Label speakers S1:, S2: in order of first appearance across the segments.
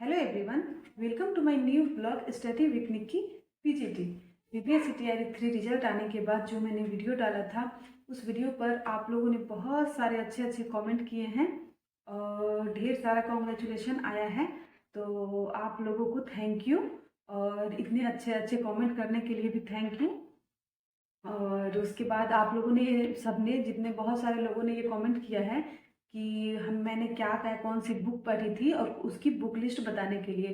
S1: Hello everyone, welcome to my new blog study with Nikki PGT. BPSC TRE 3 result आने के बाद जो मैंने वीडियो डाला था उस वीडियो पर आप लोगों ने बहुत सारे अच्छे अच्छे कमेंट किए हैं और ढेर सारा कॉन्ग्रेचुलेशन आया है। तो आप लोगों को थैंक यू और इतने अच्छे अच्छे कमेंट करने के लिए भी थैंक यू। और उसके बाद आप लोगों ने सबने जितने बहुत सारे लोगों ने ये कमेंट किया है कि मैंने क्या क्या कौन सी बुक पढ़ी थी और उसकी बुक लिस्ट बताने के लिए।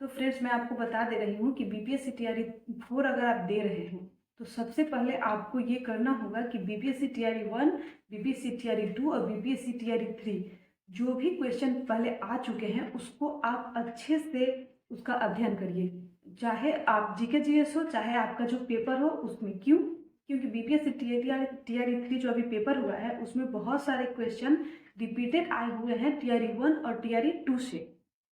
S1: तो फ्रेंड्स, मैं आपको बता दे रही हूँ कि बीपीएससी टीआरई 4 अगर आप दे रहे हैं तो सबसे पहले आपको ये करना होगा कि बीपीएससी टीआरई 1, बीपीएससी टीआरई 2 और बीपीएससी टीआरई 3 जो भी क्वेश्चन पहले आ चुके हैं उसको आप अच्छे से उसका अध्ययन करिए। चाहे आप जीके जीएस हो, चाहे आपका जो पेपर हो उसमें। क्योंकि बीपीएससी टीआरई 3 जो अभी पेपर हुआ है उसमें बहुत सारे क्वेश्चन रिपीटेड आए हुए हैं टीआरई 1 और टीआरई 2 से।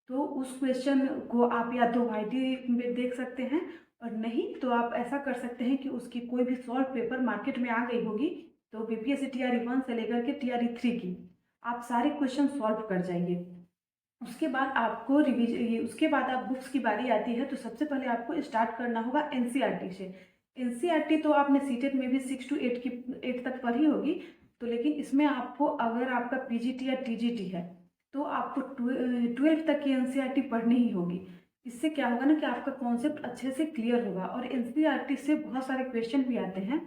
S1: तो उस क्वेश्चन को आप या तो वाईटी में देख सकते हैं और नहीं तो आप ऐसा कर सकते हैं कि उसकी कोई भी सॉल्व पेपर मार्केट में आ गई होगी तो बीपीएससी टीआरई 1 से लेकर के टीआरई 3 की आप सारे क्वेश्चन सॉल्व कर जाइए। उसके बाद आपको उसके बाद आप बुक्स की बारी आती है तो सबसे पहले आपको स्टार्ट करना होगा एनसीईआरटी से। एनसीईआरटी तो आपने सीटेट में भी 6 to 8 की 8 तक पढ़ी होगी। तो लेकिन इसमें आपको अगर आपका पीजीटी या टीजीटी है तो आपको 12 तक की एनसीईआरटी पढ़नी ही होगी। इससे क्या होगा ना कि आपका कॉन्सेप्ट अच्छे से क्लियर होगा और एनसीईआरटी से बहुत सारे क्वेश्चन भी आते हैं।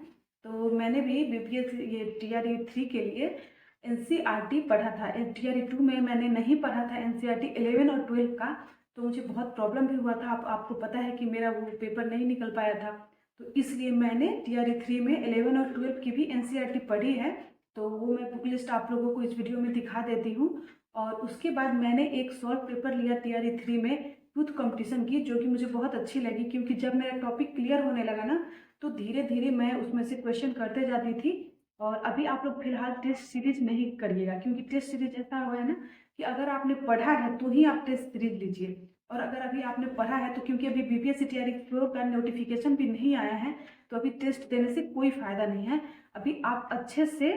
S1: तो मैंने भी बीपीएस ये टीआरई 3 के लिए एनसीईआरटी पढ़ा था। टीआरई 2 में मैंने नहीं पढ़ा था एनसीईआरटी 11 और 12 का। तो मुझे बहुत प्रॉब्लम भी हुआ था। आपको पता है कि मेरा वो पेपर नहीं निकल पाया था। तो इसलिए मैंने टीआरई 3 में 11 और 12 की भी एनसीईआरटी पढ़ी है। तो वो मैं बुक लिस्ट आप लोगों को इस वीडियो में दिखा देती हूँ। और उसके बाद मैंने एक सॉल्व पेपर लिया टीआरई 3 में यूथ कंपटीशन की, जो कि मुझे बहुत अच्छी लगी क्योंकि जब मेरा टॉपिक क्लियर होने लगा ना तो धीरे धीरे मैं उसमें से क्वेश्चन करते जाती थी। और अभी आप लोग फिलहाल टेस्ट सीरीज नहीं करिएगा क्योंकि टेस्ट सीरीज ऐसा हुआ है ना कि अगर आपने पढ़ा है तो ही आप टेस्ट सीरीज लीजिए। और अगर अभी आपने पढ़ा है तो क्योंकि अभी बीपीएससी टीआरई 4 का नोटिफिकेशन भी नहीं आया है तो अभी टेस्ट देने से कोई फायदा नहीं है। अभी आप अच्छे से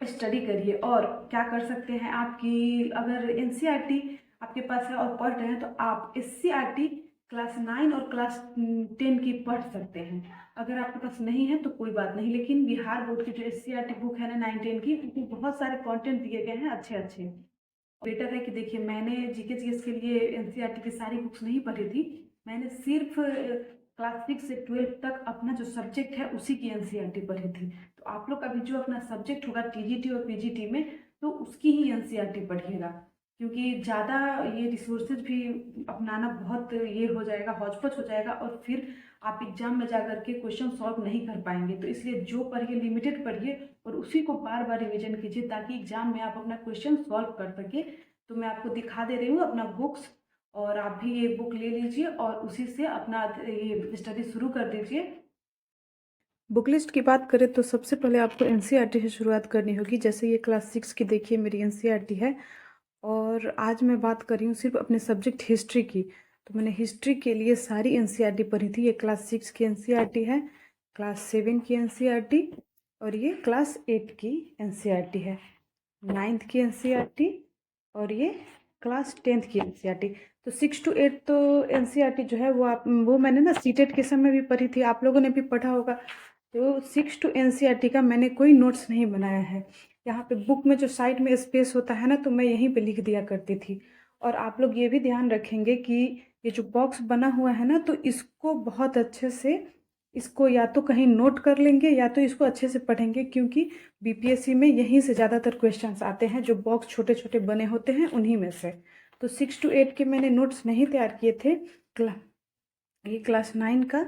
S1: स्टडी करिए। और क्या कर सकते हैं आपकी अगर एनसीईआरटी आपके पास है और पढ़ रहे हैं तो आप एससीईआरटी क्लास 9 और क्लास 10 की पढ़ सकते हैं। अगर आपके पास नहीं है तो कोई बात नहीं, लेकिन बिहार बोर्ड की जो एससीईआरटी बुक है ना 9-10 की, उसमें बहुत सारे कंटेंट दिए गए हैं अच्छे अच्छे। बेटर है कि देखिए, मैंने जीके जीएस के लिए एनसीईआरटी की सारी बुक्स नहीं पढ़ी थी। मैंने सिर्फ क्लास 6 से 12 तक अपना जो सब्जेक्ट है उसी की एनसीईआरटी पढ़ी थी। तो आप लोग अभी जो अपना सब्जेक्ट होगा टीजीटी और पीजीटी में तो उसकी ही एनसीईआरटी पढ़िएगा। क्योंकि ज़्यादा ये रिसोर्सेज भी अपनाना बहुत ये हो जाएगा, हौच-पौच हो जाएगा और फिर आप एग्जाम में जा कर के क्वेश्चन सॉल्व नहीं कर पाएंगे। तो इसलिए जो पढ़िए लिमिटेड पढ़िए और उसी को बार बार रिविजन कीजिए ताकि एग्जाम में आप अपना क्वेश्चन सॉल्व कर सके। तो मैं आपको दिखा दे रही हूँ अपना बुक्स, और आप भी ये बुक ले लीजिए और उसी से अपना ये स्टडी शुरू कर दीजिए। बुक लिस्ट की बात करें तो सबसे पहले आपको एनसीईआरटी से शुरुआत करनी होगी। जैसे ये क्लास 6 की देखिए मेरी एनसीईआरटी है और आज मैं बात कर रही हूँ सिर्फ अपने सब्जेक्ट हिस्ट्री की। तो मैंने हिस्ट्री के लिए सारी एनसीईआरटी पढ़ी थी। ये क्लास 6 की एनसीईआरटी है, क्लास 7 की एनसीईआरटी और ये क्लास 8 की एनसीईआरटी है, 9th की एनसीईआरटी और ये क्लास 10th की एनसीईआरटी। तो 6 to 8 तो एनसीईआरटी जो है वो मैंने ना सीटेट के समय भी पढ़ी थी, आप लोगों ने भी पढ़ा होगा। तो 6 to एनसीईआरटी का मैंने कोई नोट्स नहीं बनाया है। यहाँ पे बुक में जो साइड में स्पेस होता है ना तो मैं यहीं पे लिख दिया करती थी। और आप लोग ये भी ध्यान रखेंगे कि ये जो बॉक्स बना हुआ है ना तो इसको बहुत अच्छे से इसको या तो कहीं नोट कर लेंगे या तो इसको अच्छे से पढ़ेंगे, क्योंकि बीपीएससी में यहीं से ज़्यादातर क्वेश्चंस आते हैं जो बॉक्स छोटे छोटे बने होते हैं उन्हीं में से। तो 6 to 8 के मैंने नोट्स नहीं तैयार किए थे। ये क्लास 9 का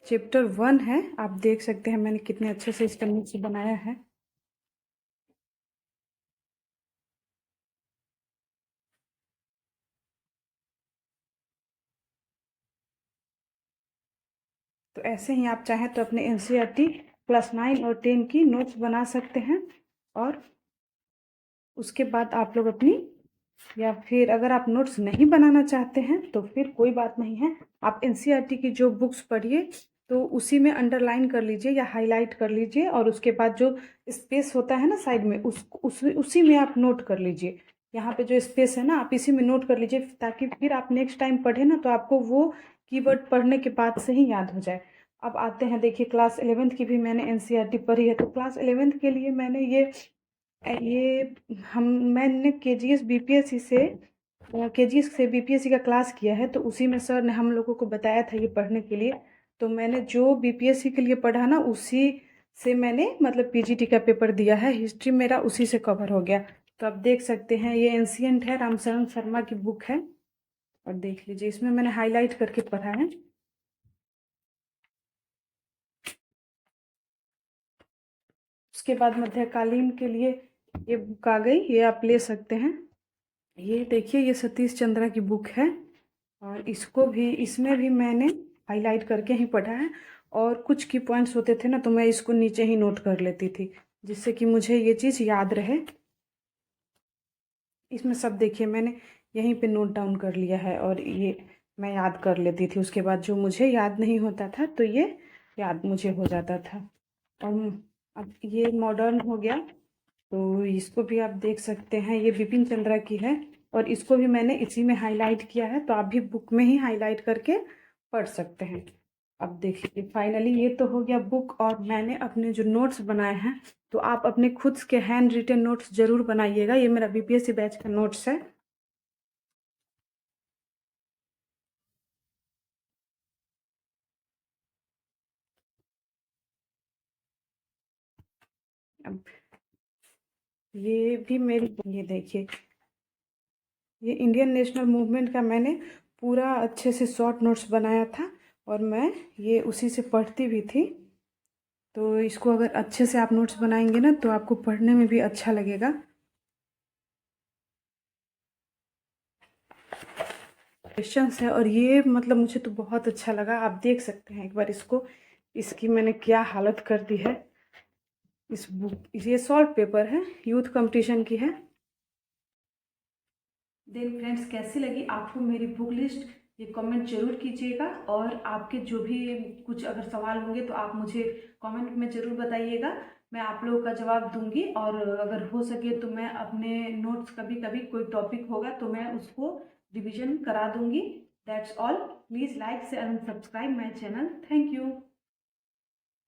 S1: चैप्टर 1 है, आप देख सकते हैं मैंने कितने अच्छे से इसका नोट्स बनाया है। तो ऐसे ही आप चाहें तो अपने एनसीईआरटी क्लास 9 और 10 की नोट्स बना सकते हैं। और उसके बाद आप लोग अपनी, या फिर अगर आप नोट्स नहीं बनाना चाहते हैं तो फिर कोई बात नहीं है, आप एनसीईआरटी की जो बुक्स पढ़िए तो उसी में अंडरलाइन कर लीजिए या हाईलाइट कर लीजिए और उसके बाद जो स्पेस होता है ना साइड में उसी में आप नोट कर लीजिए। यहाँ पे जो स्पेस है ना, आप इसी में नोट कर लीजिए, ताकि फिर आप नेक्स्ट टाइम पढ़े ना तो आपको वो कीवर्ड पढ़ने के बाद से ही याद हो जाए। अब आते हैं, देखिए क्लास 11th की भी मैंने एनसीईआरटी पढ़ी है, तो क्लास 11th के लिए मैंने ये हम मैंने केजीएस बीपीएससी से केजीएस से बीपीएससी का क्लास किया है, तो उसी में सर ने हम लोगों को बताया था ये पढ़ने के लिए। तो मैंने जो बीपीएससी के लिए पढ़ा ना, उसी से मैंने मतलब पीजीटी का पेपर दिया है, हिस्ट्री मेरा उसी से कवर हो गया। तो आप देख सकते हैं, ये एंशियंट है, रामशरण शर्मा की बुक है, और देख लीजिए इसमें मैंने हाईलाइट करके पढ़ा है। उसके बाद मध्यकालीन के लिए ये बुक आ गई, ये आप ले सकते हैं। ये देखिए, ये सतीश चंद्रा की बुक है, और इसको भी, इसमें भी मैंने हाईलाइट करके ही पढ़ा है, और कुछ की पॉइंट्स होते थे ना, तो मैं इसको नीचे ही नोट कर लेती थी, जिससे कि मुझे ये चीज़ याद रहे। इसमें सब देखिए मैंने यहीं पे नोट डाउन कर लिया है, और ये मैं याद कर लेती थी। उसके बाद जो मुझे याद नहीं होता था तो ये याद मुझे हो जाता था। और अब ये मॉडर्न हो गया, तो इसको भी आप देख सकते हैं, ये बिपिन चंद्रा की है, और इसको भी मैंने इसी में हाईलाइट किया है, तो आप भी बुक में ही हाईलाइट करके पढ़ सकते हैं। अब देखिए फाइनली ये तो हो गया बुक, और मैंने अपने जो नोट्स बनाए हैं, तो आप अपने खुद के हैंड रिटन नोट्स जरूर बनाइएगा। ये मेरा बीपीएससी बैच का नोट्स है। अब ये भी मेरी, ये देखिए, ये इंडियन नेशनल मूवमेंट का मैंने पूरा अच्छे से शॉर्ट नोट्स बनाया था, और मैं ये उसी से पढ़ती भी थी। तो इसको अगर अच्छे से आप नोट्स बनाएंगे ना, तो आपको पढ़ने में भी अच्छा लगेगा। क्वेश्चंस है, और ये मतलब मुझे तो बहुत अच्छा लगा। आप देख सकते हैं एक बार इसको, इसकी मैंने क्या हालत कर दी है। इस बुक, ये सॉल्व पेपर है, यूथ कंपटीशन की है। देन फ्रेंड्स, कैसी लगी आपको मेरी बुक लिस्ट, ये कमेंट जरूर कीजिएगा, और आपके जो भी कुछ अगर सवाल होंगे तो आप मुझे कमेंट में ज़रूर बताइएगा। मैं आप लोगों का जवाब दूंगी, और अगर हो सके तो मैं अपने नोट्स, कभी कभी कोई टॉपिक होगा तो मैं उसको रिवीजन करा दूंगी। That's all. Please like share and subscribe my channel. Thank you.